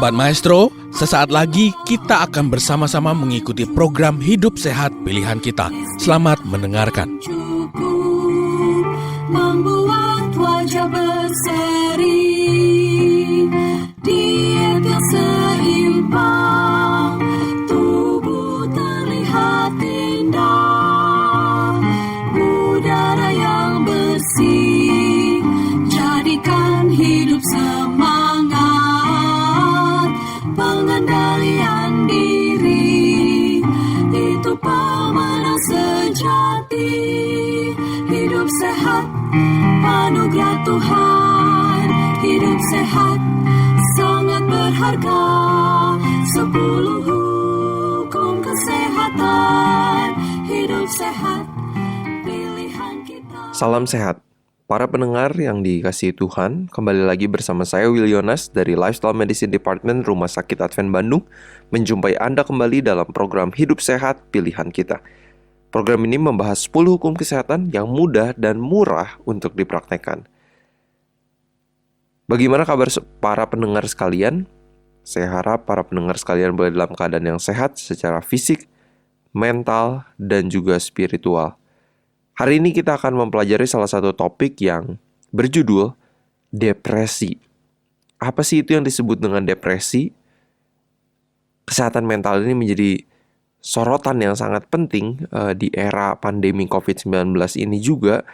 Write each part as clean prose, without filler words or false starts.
Sobat Maestro, sesaat lagi kita akan bersama-sama mengikuti program Hidup Sehat Pilihan Kita. Selamat mendengarkan. Membuat wajah berseri, diet yang seimbang, tubuh terlihat indah, udara yang bersih, jadikan hidup semangat, pengendalian diri, itu pemenang sejati. Hidup sehat, anugerah Tuhan. Hidup sehat, sangat berharga. 10 hukum kesehatan. Hidup sehat, pilihan kita. Salam sehat, para pendengar yang dikasihi Tuhan. Kembali lagi bersama saya Will Yonas dari Lifestyle Medicine Department Rumah Sakit Advent Bandung, menjumpai Anda kembali dalam program Hidup Sehat Pilihan Kita. Program ini membahas 10 hukum kesehatan yang mudah dan murah untuk dipraktekkan. Bagaimana kabar para pendengar sekalian? Saya harap para pendengar sekalian berada dalam keadaan yang sehat secara fisik, mental, dan juga spiritual. Hari ini kita akan mempelajari salah satu topik yang berjudul depresi. Apa sih itu yang disebut dengan depresi? Kesehatan mental ini menjadi sorotan yang sangat penting di era pandemi COVID-19 ini juga,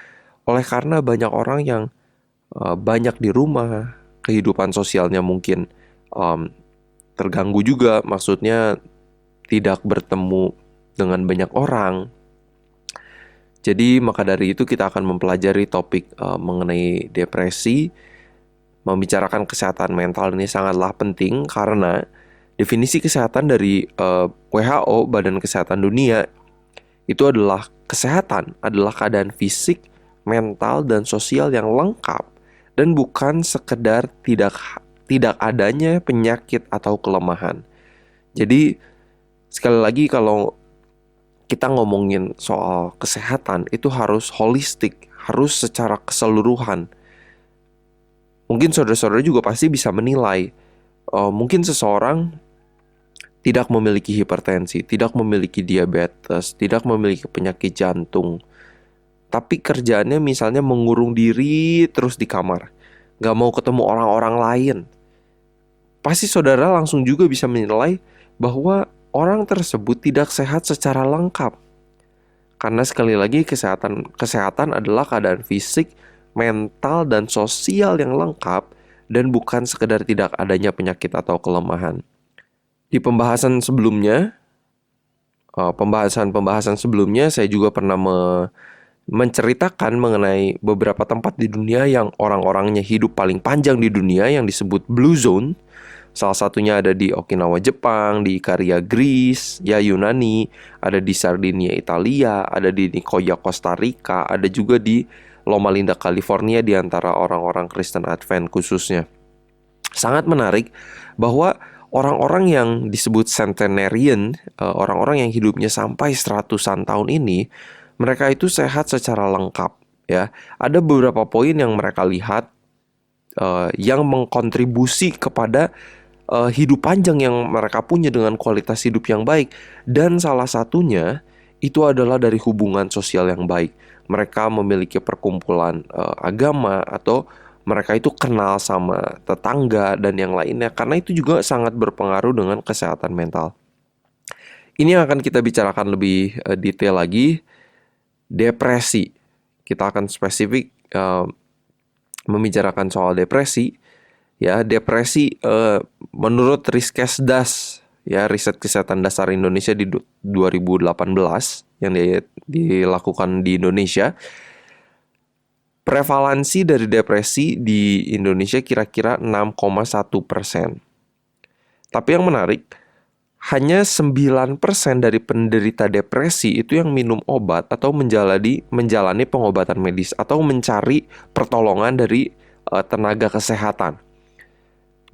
oleh karena banyak orang yang banyak di rumah, kehidupan sosialnya mungkin terganggu juga, maksudnya tidak bertemu dengan banyak orang. Jadi maka dari itu kita akan mempelajari topik mengenai depresi. Membicarakan kesehatan mental ini sangatlah penting karena definisi kesehatan dari WHO, Badan Kesehatan Dunia, itu adalah kesehatan adalah keadaan fisik, mental, dan sosial yang lengkap dan bukan sekedar tidak adanya penyakit atau kelemahan. Jadi sekali lagi kalau kita ngomongin soal kesehatan itu harus holistik, harus secara keseluruhan. Mungkin saudara-saudara juga pasti bisa menilai mungkin seseorang tidak memiliki hipertensi, tidak memiliki diabetes, tidak memiliki penyakit jantung, tapi kerjaannya misalnya mengurung diri terus di kamar, gak mau ketemu orang-orang lain. Pasti saudara langsung juga bisa menilai bahwa orang tersebut tidak sehat secara lengkap. Karena sekali lagi kesehatan adalah keadaan fisik, mental, dan sosial yang lengkap dan bukan sekedar tidak adanya penyakit atau kelemahan. Di pembahasan sebelumnya, pembahasan sebelumnya saya juga pernah menceritakan mengenai beberapa tempat di dunia yang orang-orangnya hidup paling panjang di dunia yang disebut Blue Zone. Salah satunya ada di Okinawa, Jepang, di Ikaria, Greece, Yunani, ada di Sardinia, Italia, ada di Nicoya, Costa Rica, ada juga di Loma Linda, California, di antara orang-orang Kristen Advent khususnya. Sangat menarik bahwa orang-orang yang disebut centenarian, orang-orang yang hidupnya sampai 100-an tahun ini, mereka itu sehat secara lengkap, ya. Ada beberapa poin yang mereka lihat yang mengkontribusi kepada hidup panjang yang mereka punya dengan kualitas hidup yang baik. Dan salah satunya itu adalah dari hubungan sosial yang baik. Mereka memiliki perkumpulan agama atau mereka itu kenal sama tetangga dan yang lainnya, karena itu juga sangat berpengaruh dengan kesehatan mental. Ini yang akan kita bicarakan lebih detail lagi. Depresi. Kita akan spesifik membicarakan soal depresi. Ya, depresi menurut Riskesdas, ya, riset kesehatan dasar Indonesia di 2018 yang dilakukan di Indonesia. Prevalensi dari depresi di Indonesia kira-kira 6,1%. Tapi yang menarik, hanya 9% dari penderita depresi itu yang minum obat atau menjalani pengobatan medis atau mencari pertolongan dari tenaga kesehatan.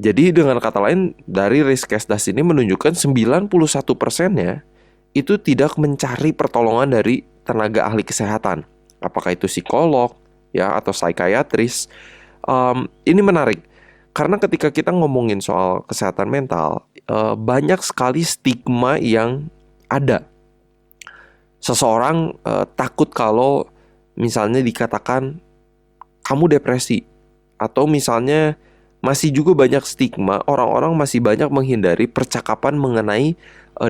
Jadi dengan kata lain, dari Riskesdas ini menunjukkan 91%-nya itu tidak mencari pertolongan dari tenaga ahli kesehatan. Apakah itu psikolog, ya, atau psikiatris. Ini menarik Karena ketika kita ngomongin soal kesehatan mental, banyak sekali stigma yang ada. Seseorang takut kalau misalnya dikatakan kamu depresi, atau misalnya masih juga banyak stigma, orang-orang masih banyak menghindari percakapan mengenai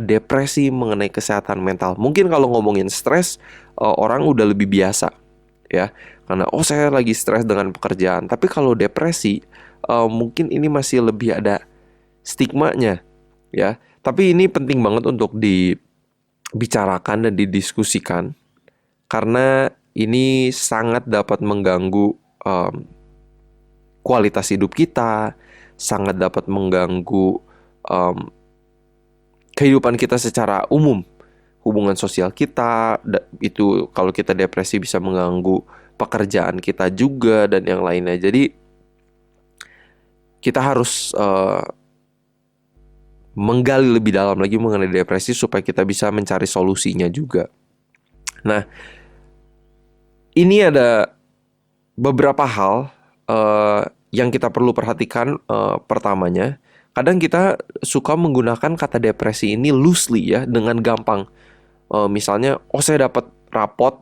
depresi, mengenai kesehatan mental. Mungkin kalau ngomongin stres, orang udah lebih biasa, ya, karena saya lagi stres dengan pekerjaan. Tapi kalau depresi, mungkin ini masih lebih ada stigmanya, ya. Tapi ini penting banget untuk dibicarakan dan didiskusikan, karena ini sangat dapat mengganggu kualitas hidup kita, sangat dapat mengganggu kehidupan kita secara umum, hubungan sosial kita. Itu kalau kita depresi bisa mengganggu pekerjaan kita juga dan yang lainnya. Jadi kita harus menggali lebih dalam lagi mengenai depresi supaya kita bisa mencari solusinya juga. Nah, ini ada beberapa hal yang kita perlu perhatikan. Pertamanya, kadang kita suka menggunakan kata depresi ini loosely, ya, dengan gampang. Misalnya, saya dapat rapot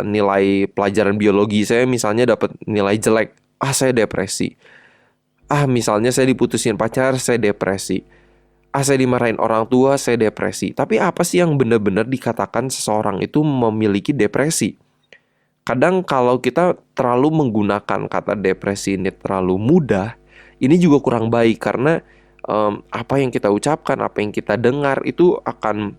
nilai pelajaran biologi saya misalnya dapat nilai jelek, saya depresi. Misalnya saya diputusin pacar, saya depresi. Saya dimarahin orang tua, saya depresi. Tapi apa sih yang benar-benar dikatakan seseorang itu memiliki depresi? Kadang kalau kita terlalu menggunakan kata depresi ini terlalu mudah, ini juga kurang baik, karena apa yang kita ucapkan, apa yang kita dengar itu akan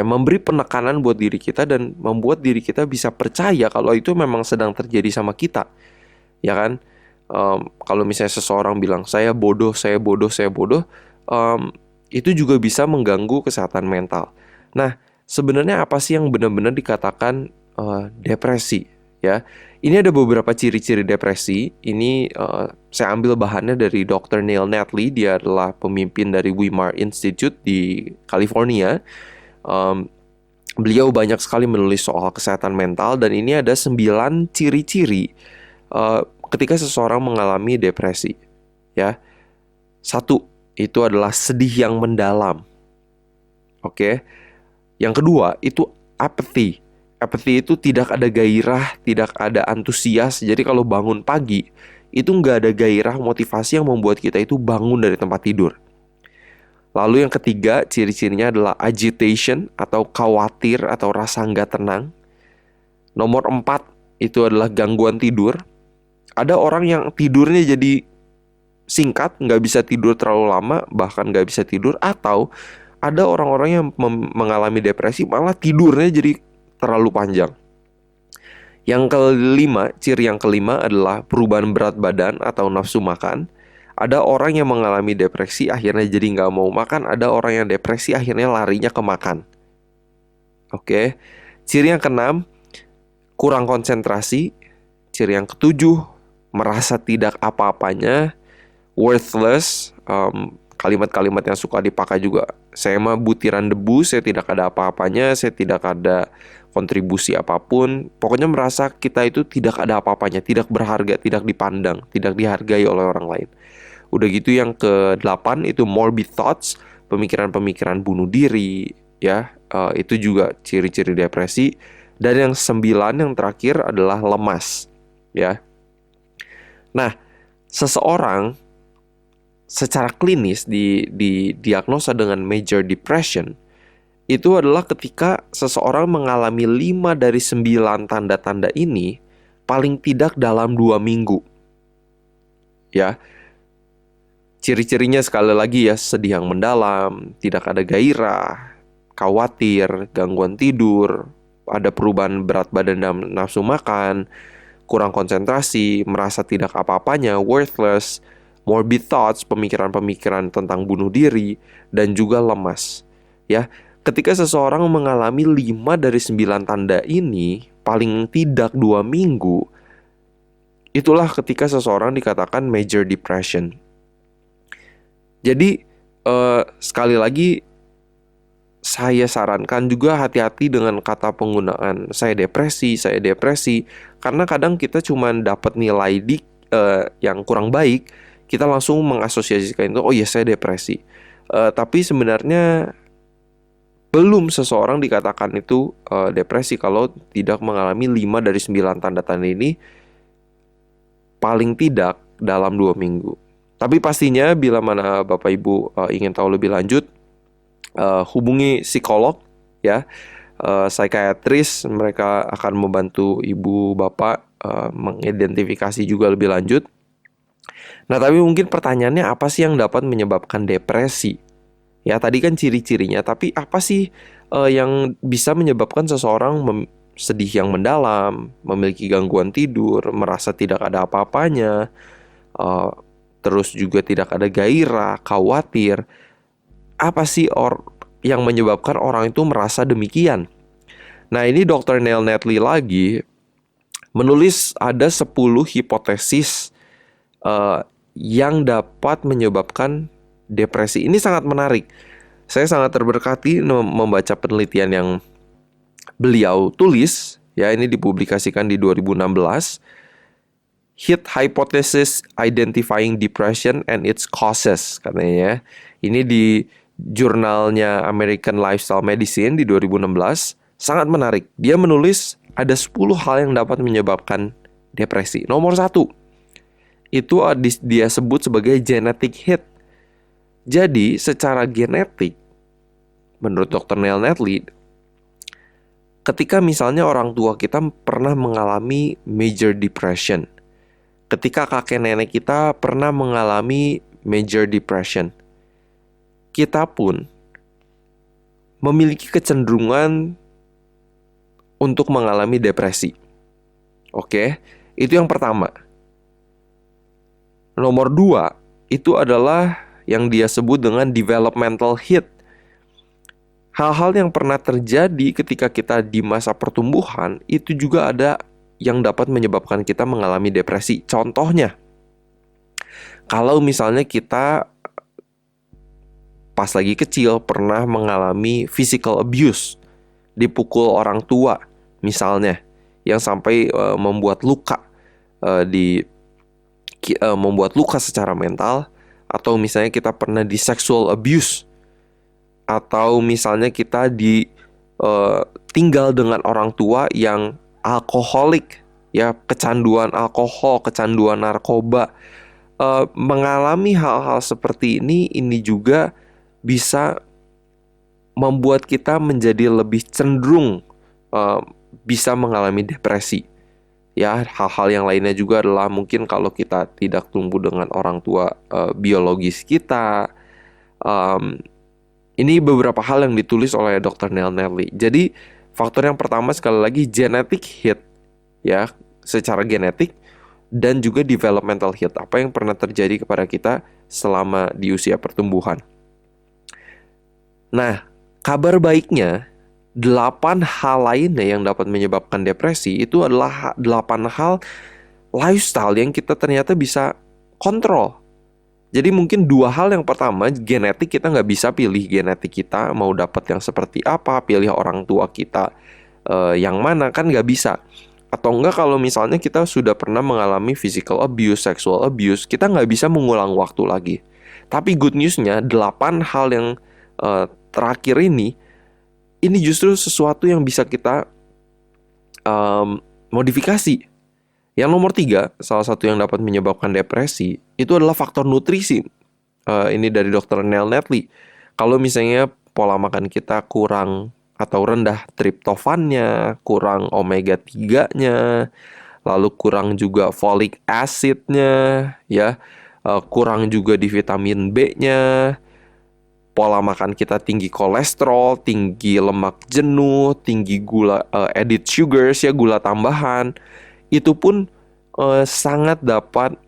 memberi penekanan buat diri kita dan membuat diri kita bisa percaya kalau itu memang sedang terjadi sama kita, ya kan? Kalau misalnya seseorang bilang saya bodoh, itu juga bisa mengganggu kesehatan mental. Nah, sebenarnya apa sih yang benar-benar dikatakan depresi, ya? Ini ada beberapa ciri-ciri depresi. Ini saya ambil bahannya dari Dr. Neil Netley. Dia adalah pemimpin dari Weimar Institute di California. Beliau banyak sekali menulis soal kesehatan mental, dan ini ada 9 ciri-ciri ketika seseorang mengalami depresi, ya. 1, itu adalah sedih yang mendalam. Oke. Yang kedua, itu apathy. Apathy itu tidak ada gairah, tidak ada antusias. Jadi kalau bangun pagi, itu nggak ada gairah, motivasi yang membuat kita itu bangun dari tempat tidur. Lalu yang ketiga, ciri-cirinya adalah agitation atau khawatir atau rasa nggak tenang. Nomor 4, itu adalah gangguan tidur. Ada orang yang tidurnya jadi singkat, nggak bisa tidur terlalu lama, bahkan nggak bisa tidur. Atau ada orang-orang yang mengalami depresi malah tidurnya jadi terlalu panjang. Yang kelima, ciri yang kelima adalah perubahan berat badan atau nafsu makan. Ada orang yang mengalami depresi akhirnya jadi nggak mau makan. Ada orang yang depresi akhirnya larinya ke makan. Oke. Ciri yang keenam, kurang konsentrasi. Ciri yang ketujuh, merasa tidak apa-apanya, worthless. Kalimat-kalimat yang suka dipakai juga, saya mah butiran debu, saya tidak ada apa-apanya, saya tidak ada kontribusi apapun. Pokoknya merasa kita itu tidak ada apa-apanya, tidak berharga, tidak dipandang, tidak dihargai oleh orang lain. Udah gitu yang ke-8 itu morbid thoughts, pemikiran-pemikiran bunuh diri, ya. Itu juga ciri-ciri depresi. Dan yang 9 yang terakhir adalah lemas, ya. Nah, seseorang secara klinis didiagnosa dengan major depression itu adalah ketika seseorang mengalami 5 dari 9 tanda-tanda ini paling tidak dalam 2 minggu. Ya. Ciri-cirinya sekali lagi ya, sedih yang mendalam, tidak ada gairah, khawatir, gangguan tidur, ada perubahan berat badan dan nafsu makan, kurang konsentrasi, merasa tidak apa-apanya, worthless, morbid thoughts, pemikiran-pemikiran tentang bunuh diri, dan juga lemas. Ya, ketika seseorang mengalami 5 dari 9 tanda ini, paling tidak 2 minggu, itulah ketika seseorang dikatakan major depression. Jadi, sekali lagi, saya sarankan juga hati-hati dengan kata penggunaan saya depresi, karena kadang kita cuma dapat nilai yang kurang baik, kita langsung mengasosiasikan itu, oh ya saya depresi. Tapi sebenarnya belum seseorang dikatakan itu depresi kalau tidak mengalami 5 dari 9 tanda-tanda ini paling tidak dalam 2 minggu. Tapi pastinya bila mana Bapak Ibu ingin tahu lebih lanjut, hubungi psikolog ya, psikiatris, mereka akan membantu Ibu Bapak mengidentifikasi juga lebih lanjut. Nah, tapi mungkin pertanyaannya apa sih yang dapat menyebabkan depresi? Ya, tadi kan ciri-cirinya, tapi apa sih yang bisa menyebabkan seseorang sedih yang mendalam, memiliki gangguan tidur, merasa tidak ada apa-apanya, terus juga tidak ada gairah, khawatir. Apa sih yang menyebabkan orang itu merasa demikian? Nah, ini Dr. Neil Netley lagi menulis ada 10 hipotesis yang dapat menyebabkan depresi. Ini sangat menarik. Saya sangat terberkati membaca penelitian yang beliau tulis. Ya, ini dipublikasikan di 2016. Hit Hypothesis Identifying Depression and Its Causes, katanya. Ini di jurnalnya American Lifestyle Medicine di 2016. Sangat menarik. Dia menulis ada 10 hal yang dapat menyebabkan depresi. Nomor 1, itu dia sebut sebagai genetic hit. Jadi secara genetik, menurut Dr. Neil Netley, ketika misalnya orang tua kita pernah mengalami major depression, ketika kakek nenek kita pernah mengalami major depression, kita pun memiliki kecenderungan untuk mengalami depresi. Oke, itu yang pertama. Nomor 2, itu adalah yang dia sebut dengan developmental hit. Hal-hal yang pernah terjadi ketika kita di masa pertumbuhan, itu juga ada yang dapat menyebabkan kita mengalami depresi. Contohnya, kalau misalnya kita pas lagi kecil pernah mengalami physical abuse, dipukul orang tua misalnya, yang sampai membuat luka membuat luka secara mental, atau misalnya kita pernah di sexual abuse, atau misalnya kita tinggal dengan orang tua yang alkoholik, ya, kecanduan alkohol, kecanduan narkoba. Mengalami hal-hal seperti ini juga bisa membuat kita menjadi lebih cenderung bisa mengalami depresi. Ya, hal-hal yang lainnya juga adalah mungkin kalau kita tidak tumbuh dengan orang tua biologis kita. Ini beberapa hal yang ditulis oleh Dr. Neil Netley. Jadi faktor yang pertama sekali lagi genetic hit, ya, secara genetik, dan juga developmental hit, apa yang pernah terjadi kepada kita selama di usia pertumbuhan. Nah, kabar baiknya, 8 hal lainnya yang dapat menyebabkan depresi itu adalah 8 hal lifestyle yang kita ternyata bisa kontrol. Jadi mungkin 2 hal, yang pertama genetik, kita nggak bisa pilih genetik kita mau dapat yang seperti apa, pilih orang tua kita yang mana, kan nggak bisa. Atau enggak kalau misalnya kita sudah pernah mengalami physical abuse, sexual abuse, kita nggak bisa mengulang waktu lagi. Tapi good newsnya, 8 hal yang terakhir ini justru sesuatu yang bisa kita modifikasi. Yang nomor 3, salah satu yang dapat menyebabkan depresi, itu adalah faktor nutrisi. Ini dari Dr. Neil Netley. Kalau misalnya pola makan kita kurang atau rendah triptofannya, kurang omega 3-nya, lalu kurang juga folic acid-nya, ya, kurang juga di vitamin B-nya, pola makan kita tinggi kolesterol, tinggi lemak jenuh, tinggi gula, added sugars, ya, gula tambahan, itu pun sangat dapat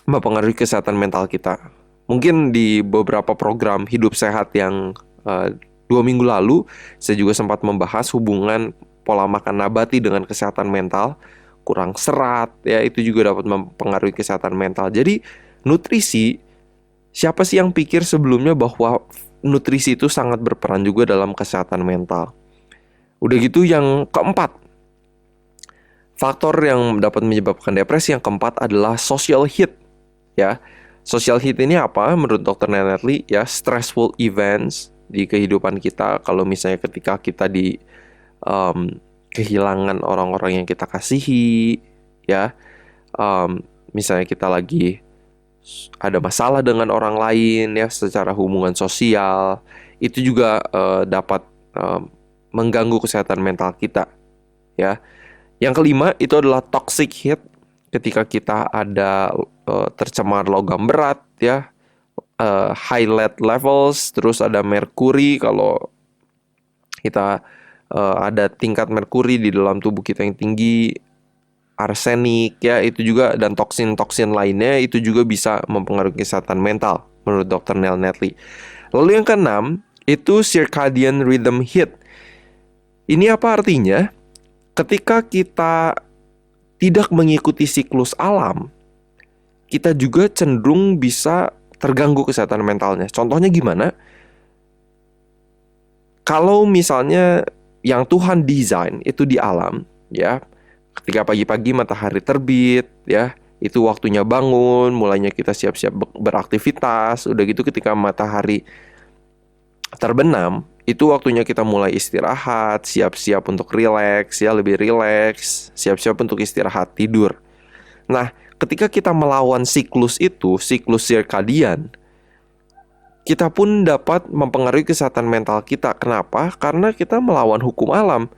mempengaruhi kesehatan mental kita. Mungkin di beberapa program hidup sehat yang 2 minggu lalu, saya juga sempat membahas hubungan pola makan nabati dengan kesehatan mental. Kurang serat, ya, itu juga dapat mempengaruhi kesehatan mental. Jadi nutrisi, siapa sih yang pikir sebelumnya bahwa nutrisi itu sangat berperan juga dalam kesehatan mental? Udah gitu, yang keempat, faktor yang dapat menyebabkan depresi yang keempat adalah social hit, ya. Social heat ini apa? Menurut Dr. Neil, ya, stressful events di kehidupan kita. Kalau misalnya ketika kita kehilangan orang-orang yang kita kasihi, ya, misalnya kita lagi ada masalah dengan orang lain, ya, secara hubungan sosial, itu juga dapat mengganggu kesehatan mental kita, ya. Yang kelima itu adalah toxic heat, ketika kita ada tercemar logam berat, ya, high lead levels, terus ada merkuri. Kalau kita ada tingkat merkuri di dalam tubuh kita yang tinggi, arsenik, ya, itu juga, dan toksin-toksin lainnya itu juga bisa mempengaruhi kesehatan mental menurut Dr. Neil Netley. Lalu yang keenam itu circadian rhythm heat. Ini apa artinya? Ketika kita tidak mengikuti siklus alam, kita juga cenderung bisa terganggu kesehatan mentalnya. Contohnya gimana? Kalau misalnya yang Tuhan desain itu di alam, ya, ketika pagi-pagi matahari terbit, ya, itu waktunya bangun, mulainya kita siap-siap beraktivitas. Udah gitu ketika matahari terbenam, itu waktunya kita mulai istirahat, siap-siap untuk rileks, ya, lebih rileks, siap-siap untuk istirahat, tidur. Nah, ketika kita melawan siklus itu, siklus circadian, kita pun dapat mempengaruhi kesehatan mental kita. Kenapa? Karena kita melawan hukum alam,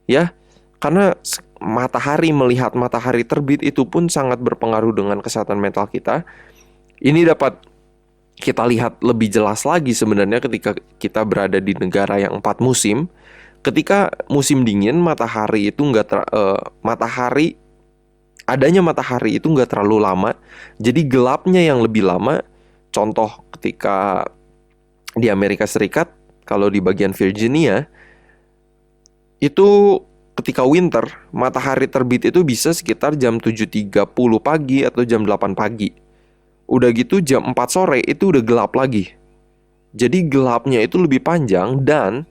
ya. Karena melihat matahari terbit itu pun sangat berpengaruh dengan kesehatan mental kita. Ini dapat kita lihat lebih jelas lagi sebenarnya ketika kita berada di negara yang 4 musim. Ketika musim dingin, adanya matahari itu nggak terlalu lama, jadi gelapnya yang lebih lama. Contoh ketika di Amerika Serikat, kalau di bagian Virginia, itu ketika winter, matahari terbit itu bisa sekitar jam 7.30 pagi atau jam 8 pagi. Udah gitu jam 4 sore itu udah gelap lagi. Jadi gelapnya itu lebih panjang, dan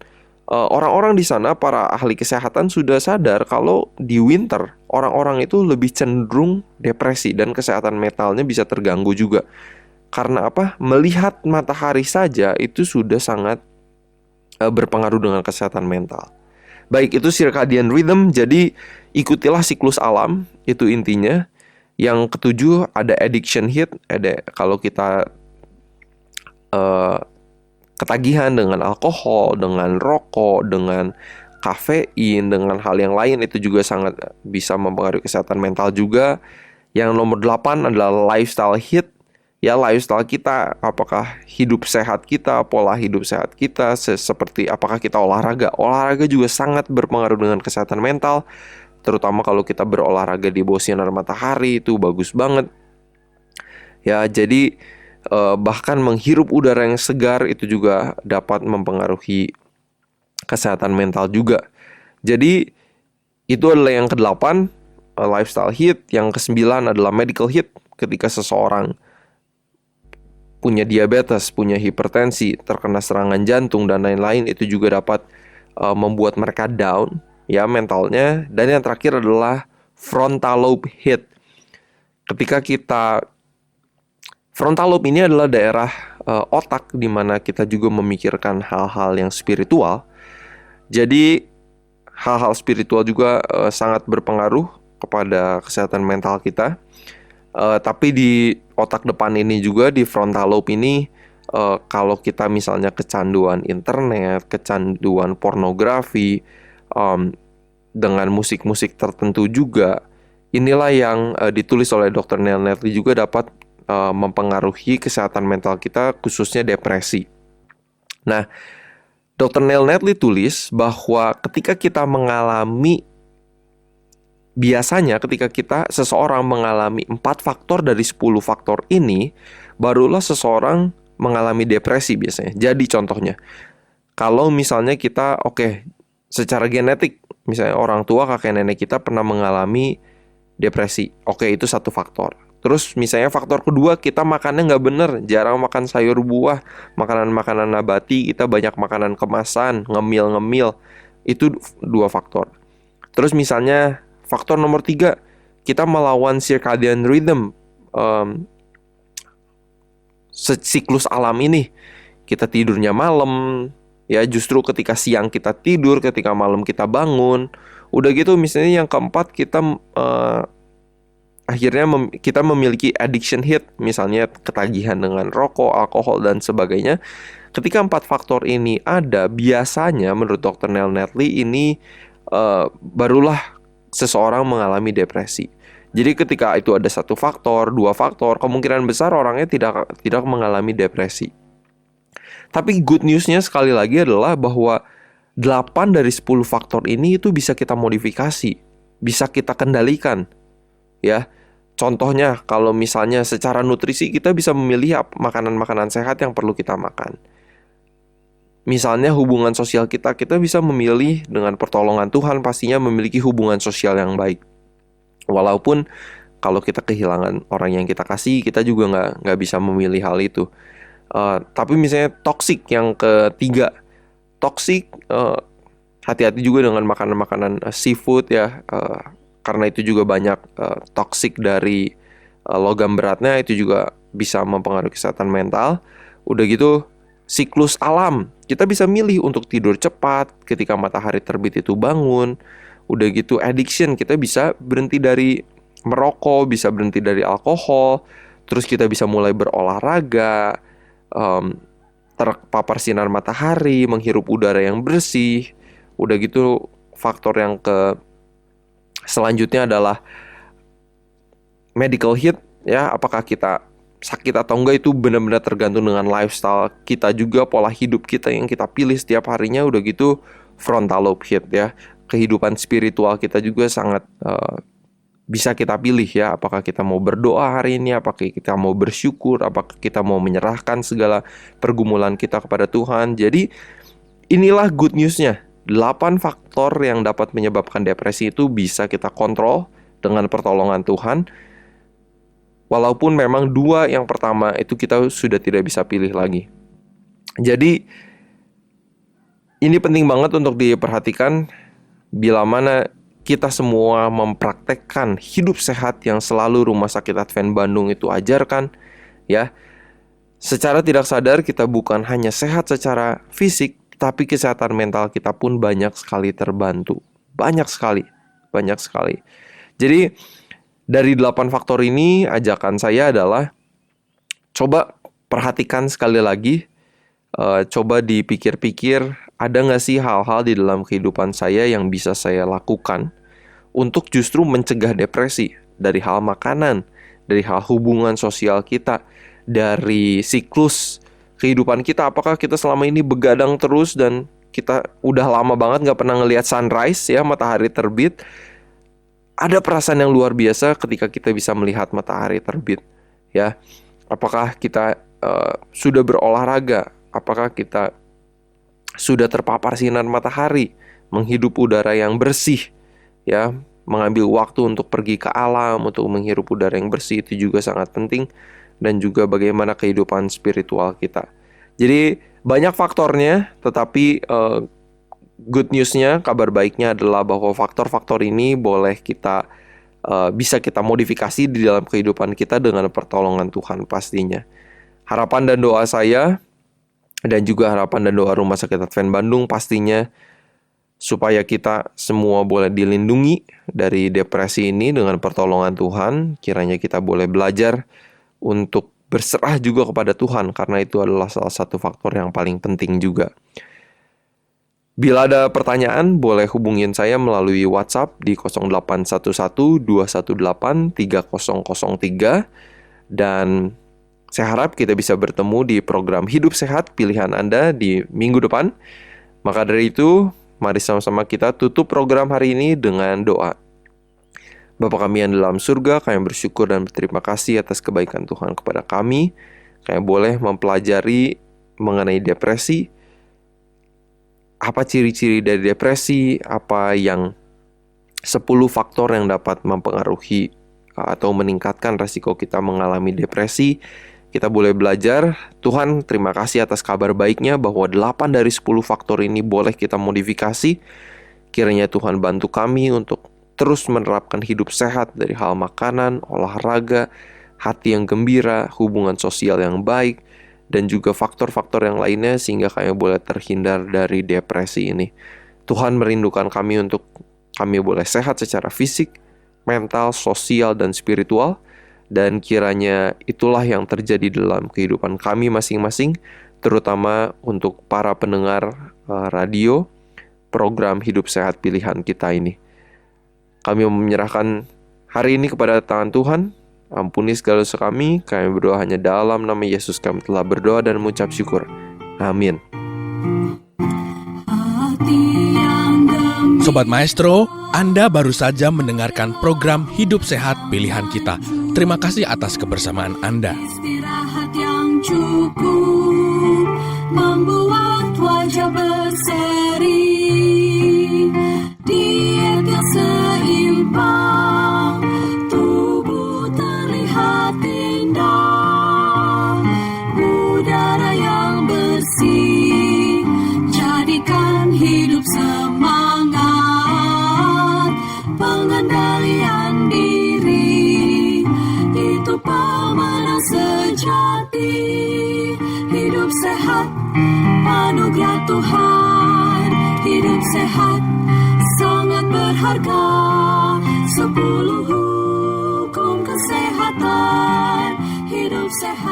orang-orang di sana, para ahli kesehatan sudah sadar kalau di winter orang-orang itu lebih cenderung depresi dan kesehatan mentalnya bisa terganggu juga. Karena apa? Melihat matahari saja itu sudah sangat berpengaruh dengan kesehatan mental. Baik, itu circadian rhythm. Jadi ikutilah siklus alam, itu intinya. Yang ketujuh ada addiction heat. Kalau kita ketagihan dengan alkohol, dengan rokok, dengan kafein, dengan hal yang lain, itu juga sangat bisa mempengaruhi kesehatan mental juga. Yang nomor 8 adalah lifestyle heat. Ya, lifestyle kita, apakah hidup sehat kita, pola hidup sehat kita, seperti apakah kita olahraga. Olahraga juga sangat berpengaruh dengan kesehatan mental, terutama kalau kita berolahraga di bawah sinar matahari, itu bagus banget. Ya, jadi bahkan menghirup udara yang segar itu juga dapat mempengaruhi kesehatan mental juga. Jadi itu adalah yang ke-8, lifestyle heat. Yang ke-9 adalah medical heat. Ketika seseorang punya diabetes, punya hipertensi, terkena serangan jantung dan lain-lain, itu juga dapat membuat mereka down, ya, mentalnya. Dan yang terakhir adalah frontal lobe heat. Frontal lobe ini adalah daerah otak di mana kita juga memikirkan hal-hal yang spiritual. Jadi hal-hal spiritual juga sangat berpengaruh kepada kesehatan mental kita. Tapi di otak depan ini juga, di frontal lobe ini, kalau kita misalnya kecanduan internet, kecanduan pornografi, dengan musik-musik tertentu juga, inilah yang ditulis oleh Dr. Neil Netley juga dapat mempengaruhi kesehatan mental kita, khususnya depresi. Nah, Dr. Neil Netley tulis bahwa ketika seseorang mengalami 4 faktor dari 10 faktor ini, barulah seseorang mengalami depresi biasanya. Jadi contohnya, kalau misalnya kita, secara genetik, misalnya orang tua, kakek nenek kita pernah mengalami depresi. Itu satu faktor. Terus misalnya faktor kedua, kita makannya nggak bener, jarang makan sayur buah, makanan-makanan nabati, kita banyak makanan kemasan, ngemil-ngemil. Itu 2 faktor. Terus misalnya faktor nomor 3, kita melawan circadian rhythm. siklus alam ini. Kita tidurnya malam, ya justru ketika siang kita tidur, ketika malam kita bangun. Udah gitu misalnya yang keempat kita akhirnya kita memiliki addiction hit, misalnya ketagihan dengan rokok, alkohol, dan sebagainya. Ketika 4 faktor ini ada, biasanya menurut Dr. Neil Netley ini barulah seseorang mengalami depresi. Jadi ketika itu ada 1 faktor, 2 faktor, kemungkinan besar orangnya tidak mengalami depresi. Tapi good news-nya sekali lagi adalah bahwa 8 dari 10 faktor ini itu bisa kita modifikasi, bisa kita kendalikan. Ya, contohnya kalau misalnya secara nutrisi kita bisa memilih makanan-makanan sehat yang perlu kita makan. Misalnya hubungan sosial kita bisa memilih dengan pertolongan Tuhan pastinya memiliki hubungan sosial yang baik. Walaupun kalau kita kehilangan orang yang kita kasih, kita juga nggak bisa memilih hal itu. Tapi misalnya toksik yang ketiga, toksik hati-hati juga dengan makanan-makanan seafood ya, karena itu juga banyak toksik dari logam beratnya, itu juga bisa mempengaruhi kesehatan mental. Udah gitu siklus alam, kita bisa milih untuk tidur cepat, ketika matahari terbit itu bangun. Udah gitu addiction, kita bisa berhenti dari merokok, bisa berhenti dari alkohol. Terus kita bisa mulai berolahraga, terpapar sinar matahari, menghirup udara yang bersih. Udah gitu faktor yang selanjutnya adalah medical hit, ya, apakah kita sakit atau enggak itu benar-benar tergantung dengan lifestyle kita juga, pola hidup kita yang kita pilih setiap harinya. Udah gitu frontal lobe hit, ya, kehidupan spiritual kita juga sangat bisa kita pilih, ya, apakah kita mau berdoa hari ini, apakah kita mau bersyukur, apakah kita mau menyerahkan segala pergumulan kita kepada Tuhan. Jadi inilah good news-nya, 8 faktor yang dapat menyebabkan depresi itu bisa kita kontrol dengan pertolongan Tuhan. Walaupun memang 2 yang pertama itu kita sudah tidak bisa pilih lagi. Jadi ini penting banget untuk diperhatikan bila mana kita semua mempraktekkan hidup sehat yang selalu Rumah Sakit Advent Bandung itu ajarkan, ya. Secara tidak sadar kita bukan hanya sehat secara fisik, tapi kesehatan mental kita pun banyak sekali terbantu. Banyak sekali. Jadi dari 8 faktor ini, ajakan saya adalah coba perhatikan sekali lagi, coba dipikir-pikir, ada nggak sih hal-hal di dalam kehidupan saya yang bisa saya lakukan untuk justru mencegah depresi, dari hal makanan, dari hal hubungan sosial kita, dari siklus kehidupan kita. Apakah kita selama ini begadang terus dan kita udah lama banget nggak pernah ngelihat sunrise, ya, matahari terbit. Ada perasaan yang luar biasa ketika kita bisa melihat matahari terbit, ya. Apakah kita sudah berolahraga? Apakah kita sudah terpapar sinar matahari, menghidup udara yang bersih, ya, mengambil waktu untuk pergi ke alam, untuk menghirup udara yang bersih, itu juga sangat penting. Dan juga bagaimana kehidupan spiritual kita. Jadi banyak faktornya, tetapi good news-nya, kabar baiknya adalah bahwa faktor-faktor ini boleh kita bisa kita modifikasi di dalam kehidupan kita dengan pertolongan Tuhan pastinya. Harapan dan doa saya dan juga harapan dan doa Rumah Sakit Advent Bandung pastinya supaya kita semua boleh dilindungi dari depresi ini dengan pertolongan Tuhan. Kiranya kita boleh belajar untuk berserah juga kepada Tuhan, karena itu adalah salah satu faktor yang paling penting juga. Bila ada pertanyaan, boleh hubungin saya melalui WhatsApp di 0811-218-3003. Dan saya harap kita bisa bertemu di program Hidup Sehat Pilihan Anda di minggu depan. Maka dari itu, mari sama-sama kita tutup program hari ini dengan doa. Bapa kami yang dalam surga, kami bersyukur dan berterima kasih atas kebaikan Tuhan kepada kami. Kami boleh mempelajari mengenai depresi, apa ciri-ciri dari depresi, apa yang 10 faktor yang dapat mempengaruhi atau meningkatkan resiko kita mengalami depresi. Kita boleh belajar. Tuhan, terima kasih atas kabar baiknya bahwa 8 dari 10 faktor ini boleh kita modifikasi. Kiranya Tuhan bantu kami untuk terus menerapkan hidup sehat dari hal makanan, olahraga, hati yang gembira, hubungan sosial yang baik, dan juga faktor-faktor yang lainnya sehingga kami boleh terhindar dari depresi ini. Tuhan merindukan kami untuk kami boleh sehat secara fisik, mental, sosial, dan spiritual, dan kiranya itulah yang terjadi dalam kehidupan kami masing-masing, terutama untuk para pendengar radio, program Hidup Sehat Pilihan Kita ini. Kami menyerahkan hari ini kepada tangan Tuhan. Ampuni segala dosa kami berdoa hanya dalam nama Yesus kami telah berdoa dan mengucap syukur. Amin. Sobat Maestro, Anda baru saja mendengarkan program Hidup Sehat Pilihan Kita. Terima kasih atas kebersamaan Anda. Istirahat yang cukup membuat wajah berseri. Diet yang seimbang, tubuh terlihat indah. Udara yang bersih, jadikan hidup semangat. Pengendalian diri, itu pemenang sejati. Hidup sehat, anugerah Tuhan. Hidup sehat, sangat berharga. 10 hukum kesehatan. Hidup sehat.